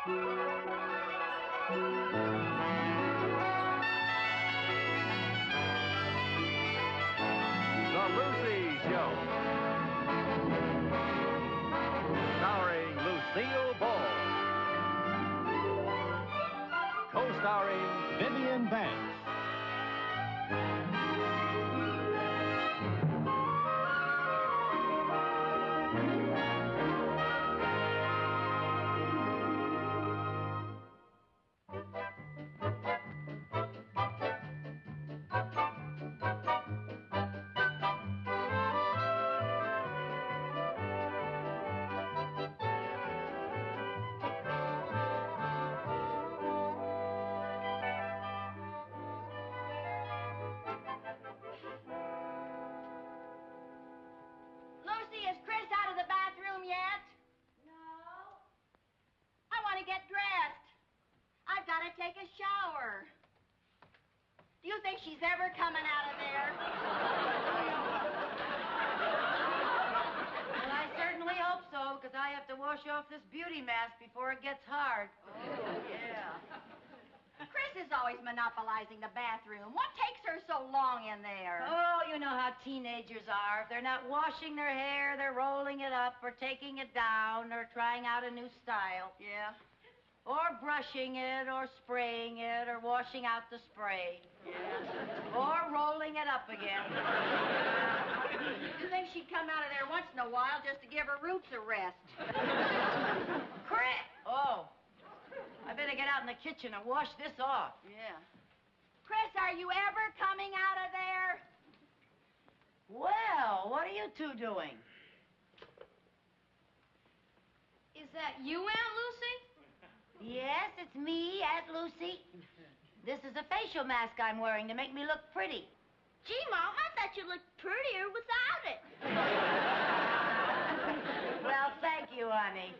The Lucy Show. Starring Lucille Ball. Co-starring Vivian Vance. Lucy, is Chris out of the bathroom yet? No. I want to get dressed. I've got to take a shower. Do you think she's ever coming out of there? Well, I certainly hope so, because I have to wash off this beauty mask before it gets hard. Oh, yeah. Chris is always monopolizing the bathroom. What takes her so long in there? Oh, you know how teenagers are. If they're not washing their hair, they're rolling it up or taking it down or trying out a new style. Yeah. Or brushing it or spraying it or washing out the spray. Yeah. Or rolling it up again. You think she'd come out of there once in a while just to give her roots a rest? Chris! Oh. I better get out in the kitchen and wash this off. Yeah. Chris, are you ever coming out of there? Well, what are you two doing? Is that you, Aunt Lucy? Yes, it's me, Aunt Lucy. This is a facial mask I'm wearing to make me look pretty. Gee, Mom, I thought you looked prettier without it. Well, thank you, honey.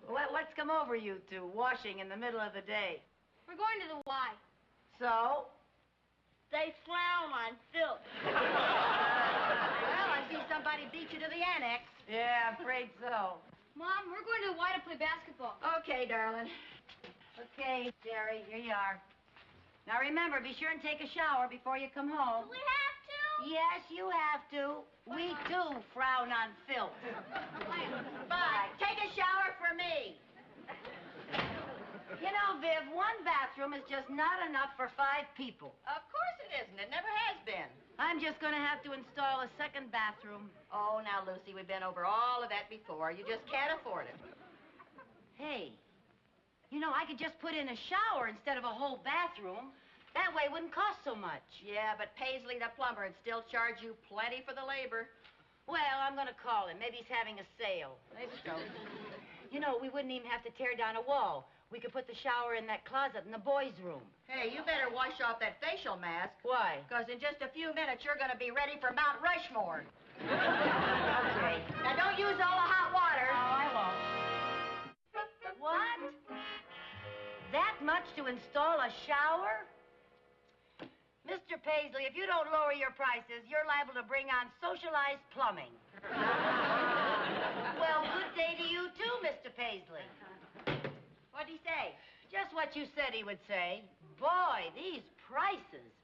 What's come over you two, washing in the middle of the day? We're going to the Y. So? They frown on filth. Well, I see somebody beat you to the annex. Yeah, I'm afraid so. Mom, we're going to the Y to play basketball. Okay, darling. Okay, Jerry, here you are. Now remember, be sure and take a shower before you come home. Do we have to? Yes, you have to. We, too, frown on filth. Bye. Take a shower for me. You know, Viv, one bathroom is just not enough for 5 people. Of course it isn't. It never has been. I'm just going to have to install a second bathroom. Oh, now, Lucy, we've been over all of that before. You just can't afford it. Hey, you know, I could just put in a shower instead of a whole bathroom. That way it wouldn't cost so much. Yeah, but Paisley, the plumber, would still charge you plenty for the labor. Well, I'm going to call him. Maybe he's having a sale. Maybe so. You know, we wouldn't even have to tear down a wall. We could put the shower in that closet in the boys' room. Hey, you better wash off that facial mask. Why? Because in just a few minutes, you're going to be ready for Mount Rushmore. Okay. Now, don't use all the hot water. No, I won't. What? That much to install a shower? Mr. Paisley, if you don't lower your prices, you're liable to bring on socialized plumbing. Well, good day to you, too, Mr. Paisley. What'd he say? Just what you said he would say. Boy, these prices.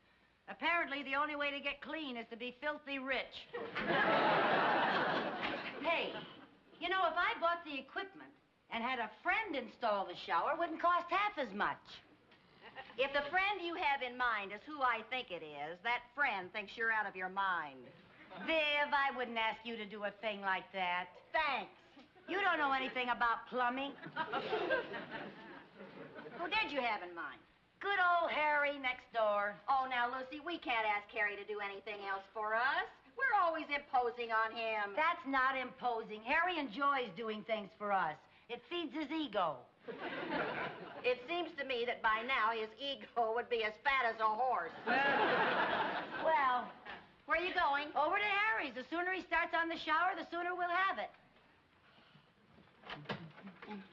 Apparently, the only way to get clean is to be filthy rich. Hey, you know, if I bought the equipment and had a friend install the shower, it wouldn't cost half as much. If the friend you have in mind is who I think it is, that friend thinks you're out of your mind. Viv, I wouldn't ask you to do a thing like that. Thanks. You don't know anything about plumbing. Who did you have in mind? Good old Harry next door. Oh, now, Lucy, we can't ask Harry to do anything else for us. We're always imposing on him. That's not imposing. Harry enjoys doing things for us. It feeds his ego. It seems to me that by now his ego would be as fat as a horse. Well, where are you going? Over to Harry's. The sooner he starts on the shower, the sooner we'll have it.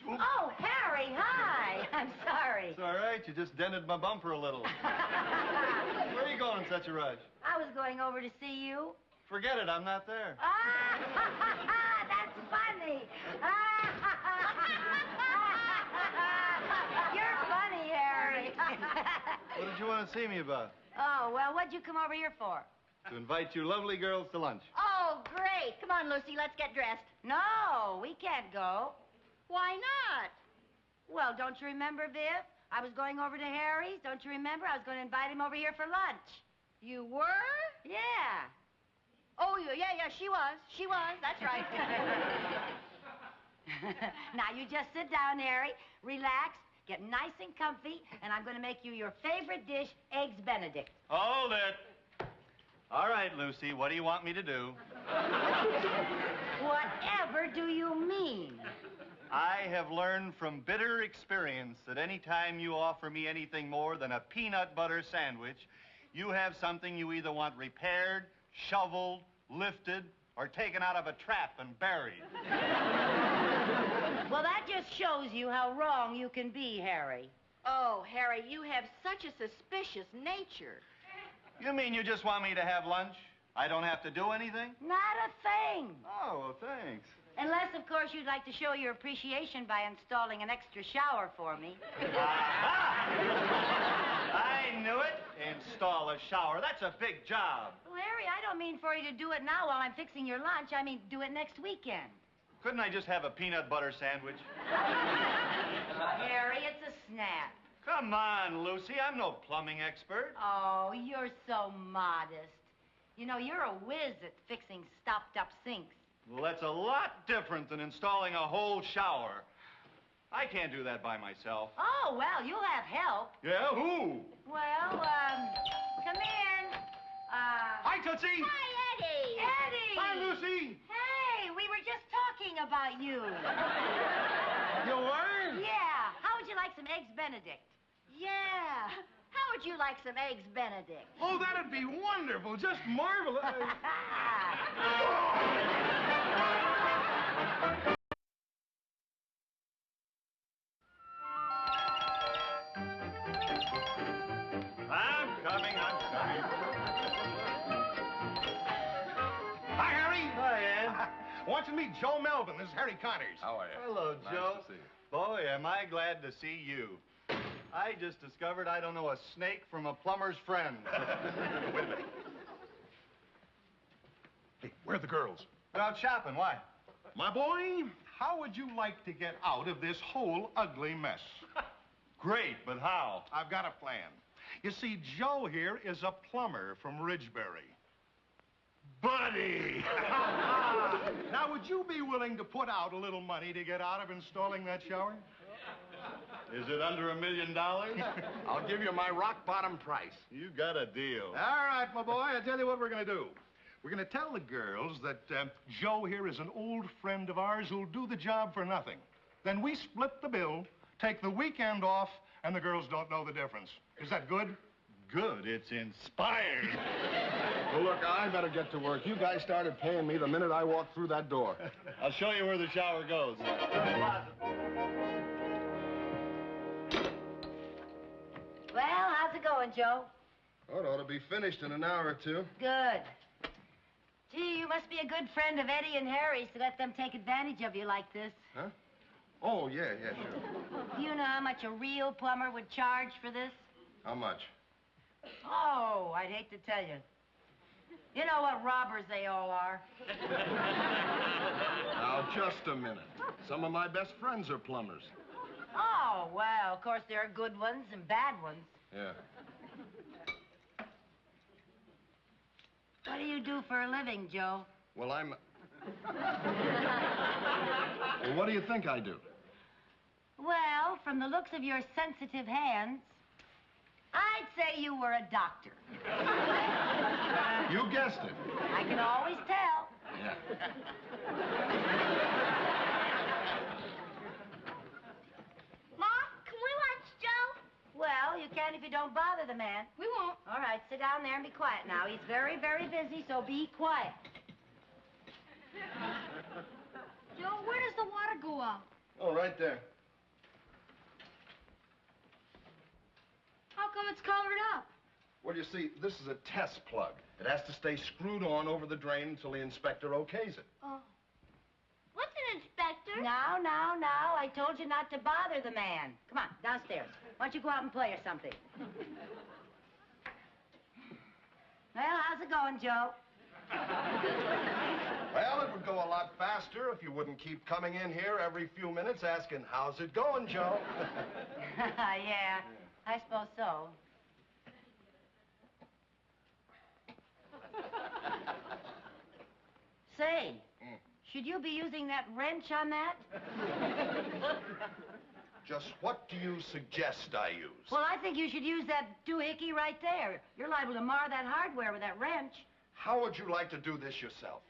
Oh, Harry, hi. I'm sorry. It's all right. You just dented my bumper a little. Where are you going in such a rush? I was going over to see you. Forget it. I'm not there. Ah, that's funny. Ah, did you want to see me about? Oh, well, what'd you come over here for? To invite you lovely girls to lunch. Oh, great. Come on, Lucy, let's get dressed. No, we can't go. Why not? Well, don't you remember, Viv? I was going over to Harry's. Don't you remember? I was going to invite him over here for lunch. You were? Yeah. Oh, yeah, she was. She was, that's right. Now, you just sit down, Harry, relax, get nice and comfy, and I'm going to make you your favorite dish, Eggs Benedict. Hold it. All right, Lucy, what do you want me to do? Whatever do you mean? I have learned from bitter experience that any time you offer me anything more than a peanut butter sandwich, you have something you either want repaired, shoveled, lifted, or taken out of a trap and buried. Well, that just shows you how wrong you can be, Harry. Oh, Harry, you have such a suspicious nature. You mean you just want me to have lunch? I don't have to do anything? Not a thing. Oh, well, thanks. Unless, of course, you'd like to show your appreciation by installing an extra shower for me. Aha! I knew it. Install a shower. That's a big job. Well, Harry, I don't mean for you to do it now while I'm fixing your lunch. I mean, do it next weekend. Couldn't I just have a peanut butter sandwich? Harry, it's a snap. Come on, Lucy. I'm no plumbing expert. Oh, you're so modest. You know, you're a whiz at fixing stopped-up sinks. Well, that's a lot different than installing a whole shower. I can't do that by myself. Oh, well, you'll have help. Yeah, who? Well, come in. Hi, Tootsie. Hi, Eddie. Eddie! Hi, Lucy. Hey, we were just talking about you. You were? Yeah. How would you like some Eggs Benedict? Yeah. How would you like some Eggs Benedict? Oh, that'd be wonderful. Just marvelous. I'm coming. Hi, Harry. Hi, Ed. Want you to meet Joe Melvin. This is Harry Connors. How are you? Hello, Nice Joe. to see you. Boy, am I glad to see you. I just discovered I don't know a snake from a plumber's friend. Wait a minute. Hey, where are the girls? They're out shopping. Why? My boy, how would you like to get out of this whole ugly mess? Great, but how? I've got a plan. You see, Joe here is a plumber from Ridgebury. Buddy! Now, would you be willing to put out a little money to get out of installing that shower? Is it under $1 million? I'll give you my rock bottom price. You got a deal. All right, my boy, I tell you what we're going to do. We're going to tell the girls that Joe here is an old friend of ours who'll do the job for nothing. Then we split the bill, take the weekend off, and the girls don't know the difference. Is that good? Good. It's inspired. Well, look, I better get to work. You guys started paying me the minute I walked through that door. I'll show you where the shower goes. Well, how's it going, Joe? Oh, it ought to be finished in an hour or two. Good. Gee, you must be a good friend of Eddie and Harry's to let them take advantage of you like this. Huh? Oh, yeah, sure. Do you know how much a real plumber would charge for this? How much? Oh, I'd hate to tell you. You know what robbers they all are. Now, just a minute. Some of my best friends are plumbers. Oh, well, of course there are good ones and bad ones. Yeah. What do you do for a living, Joe? Well, I'm... Well, what do you think I do? Well, from the looks of your sensitive hands, I'd say you were a doctor. You guessed it. I can always tell. Yeah. Mom, can we watch Joe? Well, you can if you don't bother the man. We won't. All right, sit down there and be quiet now. He's very, very busy, so be quiet. Joe, where does the water go out? Oh, right there. How come it's covered up? Well, you see, this is a test plug. It has to stay screwed on over the drain until the inspector okays it. Oh. What's an inspector? Now, I told you not to bother the man. Come on, downstairs. Why don't you go out and play or something? Well, how's it going, Joe? Well, it would go a lot faster if you wouldn't keep coming in here every few minutes asking, how's it going, Joe? Yeah, I suppose so. Say, should you be using that wrench on that? Just what do you suggest I use? Well, I think you should use that doohickey right there. You're liable to mar that hardware with that wrench. How would you like to do this yourself?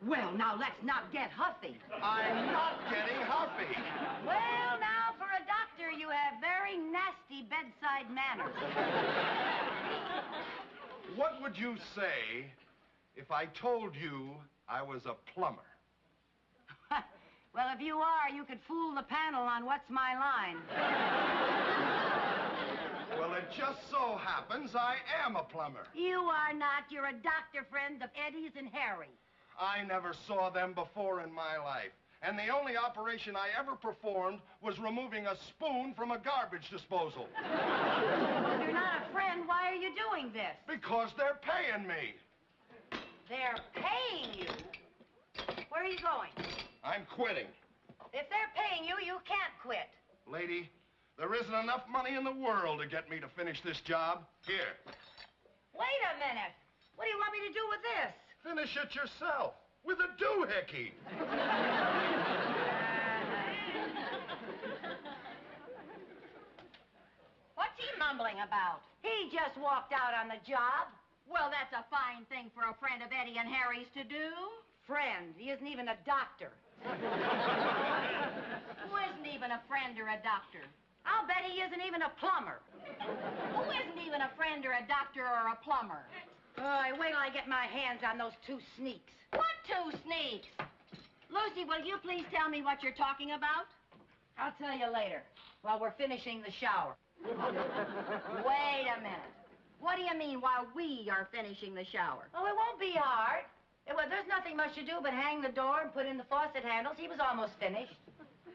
Well, now, let's not get huffy. I'm not getting huffy. Well, now, for a doctor, you have very nasty bedside manners. What would you say if I told you I was a plumber? Well, if you are, you could fool the panel on What's My Line. Well, it just so happens I am a plumber. You are not. You're a doctor friend of Eddie's and Harry. I never saw them before in my life. And the only operation I ever performed was removing a spoon from a garbage disposal. Well, if you're not a friend, why are you doing this? Because they're paying me. They're paying you? Where are you going? I'm quitting. If they're paying you, you can't quit. Lady, there isn't enough money in the world to get me to finish this job. Here. Wait a minute. What do you want me to do with this? Finish it yourself with a doohickey. What's he mumbling about? He just walked out on the job. Well, that's a fine thing for a friend of Eddie and Harry's to do. Friend. He isn't even a doctor. Who isn't even a friend or a doctor? I'll bet he isn't even a plumber. Who isn't even a friend or a doctor or a plumber? Wait till I get my hands on those two sneaks. What two sneaks? Lucy, will you please tell me what you're talking about? I'll tell you later, while we're finishing the shower. Wait a minute. What do you mean while we are finishing the shower? Oh, it won't be hard. Well, there's nothing much to do but hang the door and put in the faucet handles. He was almost finished.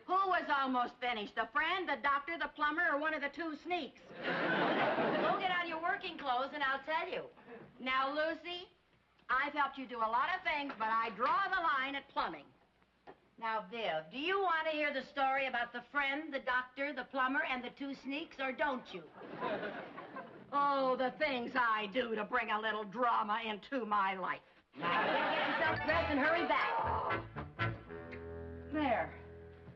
Who was almost finished? The friend, the doctor, the plumber, or one of the two sneaks? Go get out your working clothes and I'll tell you. Now, Lucy, I've helped you do a lot of things, but I draw the line at plumbing. Now, Viv, do you want to hear the story about the friend, the doctor, the plumber, and the two sneaks, or don't you? Oh, the things I do to bring a little drama into my life. Now, get yourself dressed and hurry back. There.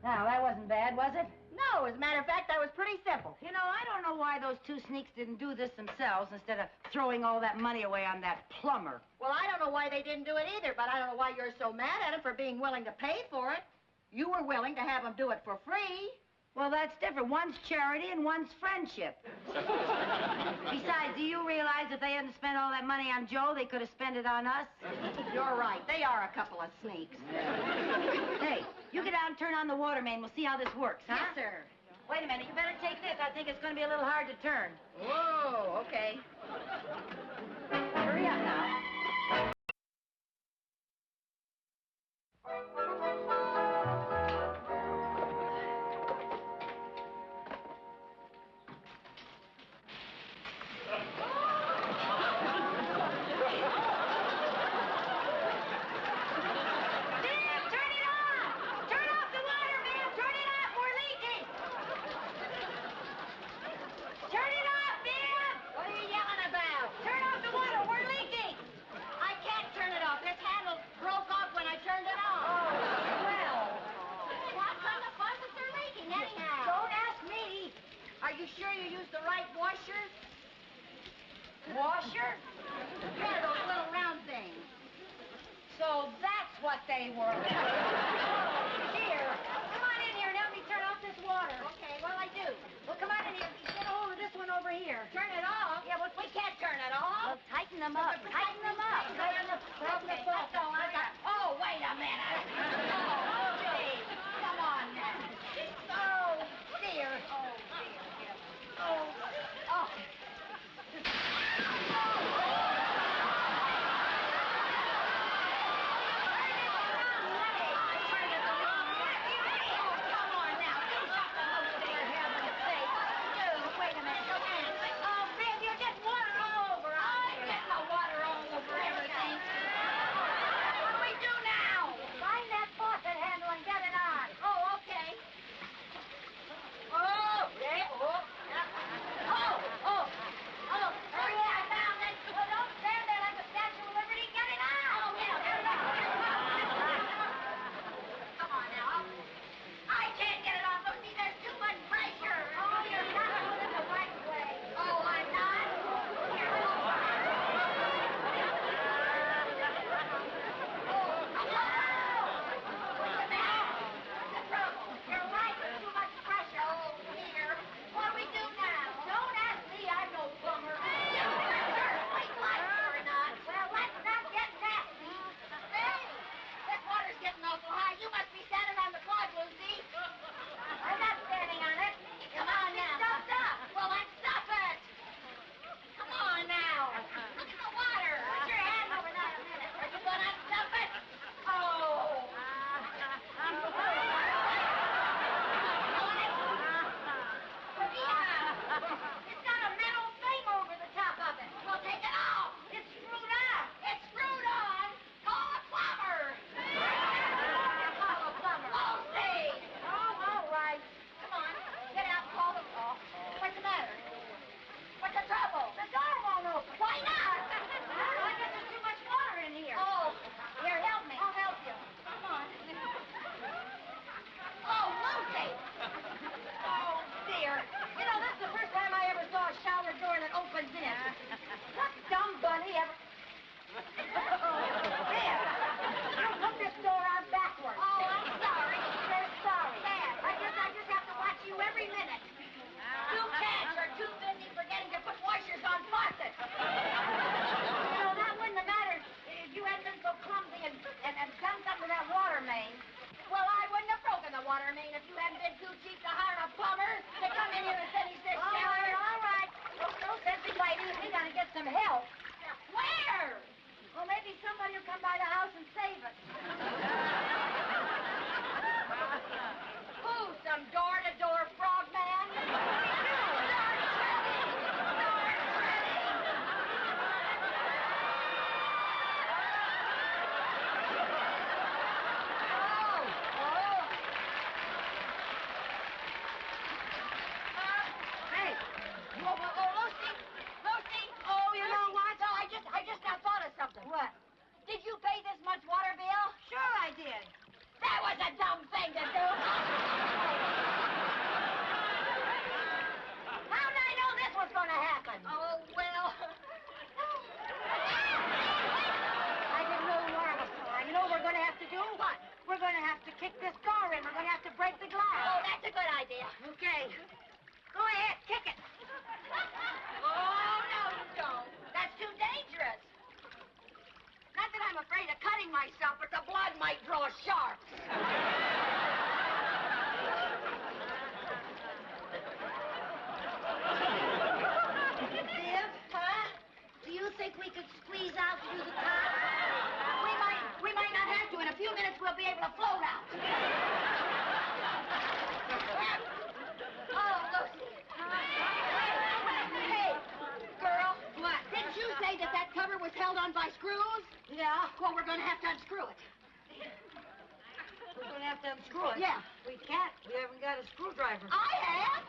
Now, that wasn't bad, was it? No, as a matter of fact, that was pretty simple. You know, I don't know why those two sneaks didn't do this themselves instead of throwing all that money away on that plumber. Well, I don't know why they didn't do it either, but I don't know why you're so mad at them for being willing to pay for it. You were willing to have them do it for free. Well, that's different. One's charity and one's friendship. Besides, do you realize if they hadn't spent all that money on Joe, they could have spent it on us? You're right. They are a couple of sneaks. Hey, you get out and turn on the water main. We'll see how this works, huh? Yes, sir. Wait a minute. You better take this. I think it's going to be a little hard to turn. Whoa, okay. Hurry up now. Washer? Yeah, those little round things. So that's what they were. Here, come on in here and help me turn off this water. Okay, well, I do. Well, come on in here. Get a hold of this one over here. Turn it off? Yeah, well, We can't turn it off. Well, tighten them up. Tighten them up. Okay, let's go. Oh, wait a minute. Oh, gee. Come on now. Oh, dear. Oh, dear. Oh, oh. Wait a minute. Oh, Viv, you're getting water all over. I'm getting the water Okay. Go ahead, kick it. Oh, no, you don't. That's too dangerous. Not that I'm afraid of cutting myself, but the blood might draw sharp. Viv, huh? Do you think we could squeeze out through the top? We might not have to. In a few minutes, we'll be able to float out. Oh, Lucy. Hey, girl. What? Didn't you say that cover was held on by screws? Yeah. Well, we're going to have to unscrew it. We're going to have to unscrew it. Yeah. We can't. We haven't got a screwdriver. I have.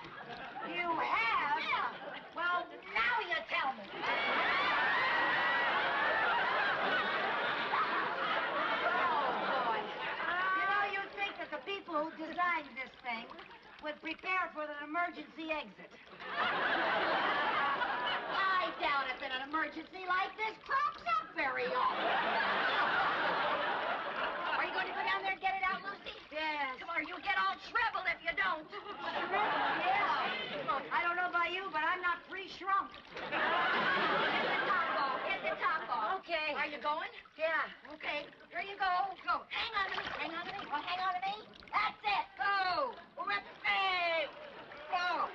You have? Yeah. Well, now you tell me. Oh, boy. You know, you'd think that the people who designed this thing would prepare for an emergency exit. I doubt if an emergency like this crops up very often. Are you going to go down there and get it out, Lucy? Yes. Come on, you'll get all shriveled if you don't. Yeah. I don't know about you, but I'm not pre-shrunk. Get the top off. Get the top off. Okay. Are you going? Yeah. Okay. Here you go. Go. Hang on to me. Hang on to me. Well, hang on to me. That's it. Go. Hey. Go.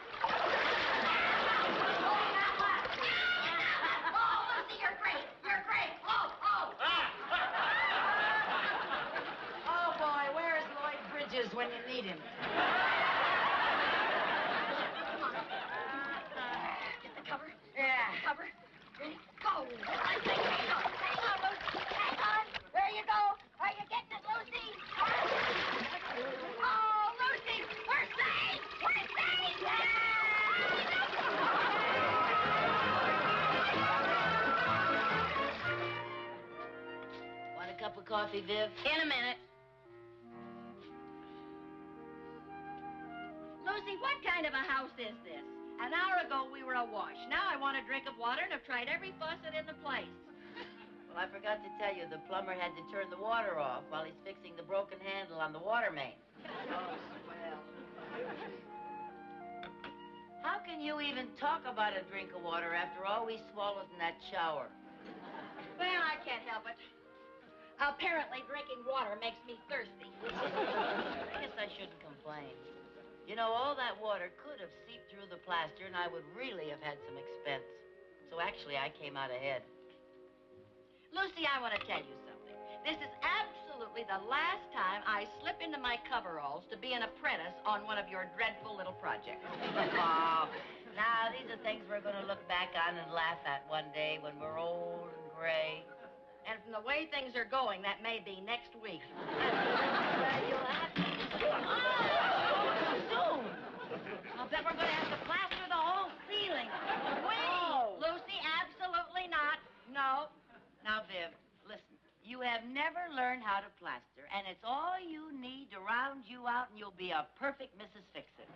Oh, Lucy, you're great. You're great. Oh. Oh, boy, where's Lloyd Bridges when you need him? Come on. Get the cover. Yeah. Cover. Ready? Go. I say, hang on. Hang on, Lucy. Hang on. There you go. Are you getting it, Lucy? Oh, Lucy. We're safe. We're safe. Want a cup of coffee, Viv? In a minute. Lucy, what kind of a house is this? An hour ago, we were awash. Now I want a drink of water and have tried every faucet in the place. Well, I forgot to tell you, the plumber had to turn the water off while he's fixing the broken handle on the water main. Oh, swell. How can you even talk about a drink of water after all we swallowed in that shower? Well, I can't help it. Apparently, drinking water makes me thirsty. I guess I shouldn't complain. You know, all that water could have seeped through the plaster, and I would really have had some expense. So actually, I came out ahead. Lucy, I want to tell you something. This is absolutely the last time I slip into my coveralls to be an apprentice on one of your dreadful little projects. Oh, now, these are things we're going to look back on and laugh at one day when we're old and gray. And from the way things are going, that may be next week. You'll have to. Soon. I'll bet we're going to have to plaster the whole ceiling. Oh. Lucy, absolutely not. No. Now, Viv, listen. You have never learned how to plaster, and it's all you need to round you out, and you'll be a perfect Mrs. Fix-It.